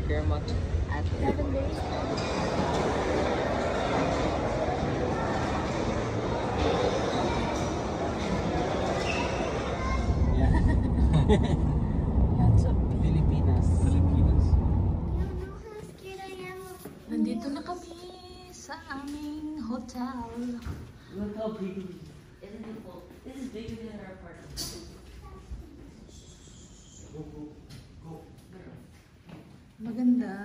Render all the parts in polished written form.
Kermot. At 7 days. Lots of Pilipinas. Pilipinas. Nandito na kami sa aming hotel. Look how big it is. Isn't it full? This is bigger than our apartment. Go. Maganda.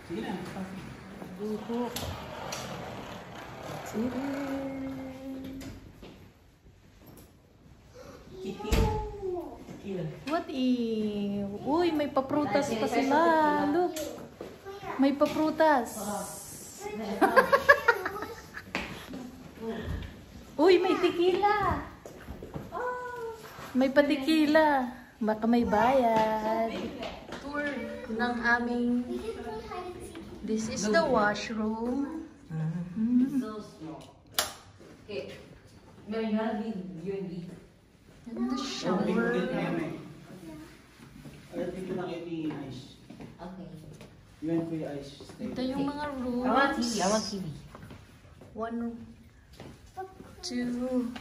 Sige na. Buhok. Sige. What Uy, may paprutas pa sila. Look. May paprutas. Uy, may tequila. May patikila. Baka may bayad. Tour ng aming... This is the washroom. So small. Okay. Mary, you gotta be UND. And the shower. Dito na kayo ni Ice. Okay. Yun po yung Ice. Ito yung mga rooms. I want TV. I want TV. 1, 2.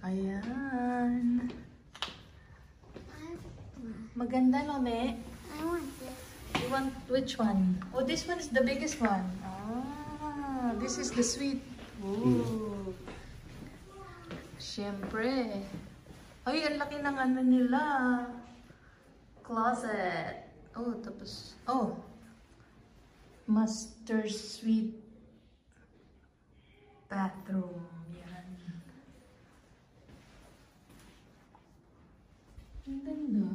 Ayan. Maganda, no, Me? I want this. You want which one? Oh, this one is the biggest one. Ah, this is the suite. Ooh. Siyempre. Ay, ang laki ng ano nila. Closet. Oh, tapos, master suite bathroom. Yan. Ang ganda.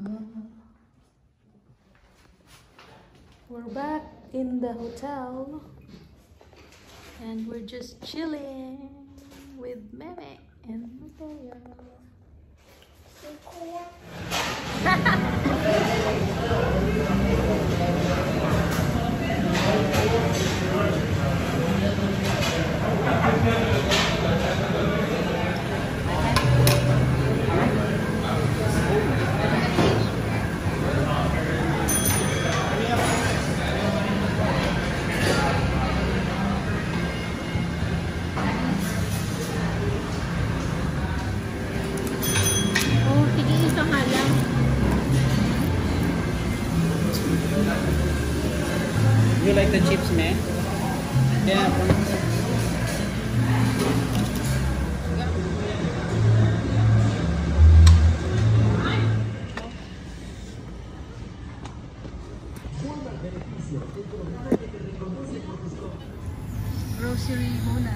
We're back in the hotel. And we're just chilling with Meme and Mateo. You like the chips, man? Yeah. Grocery muna.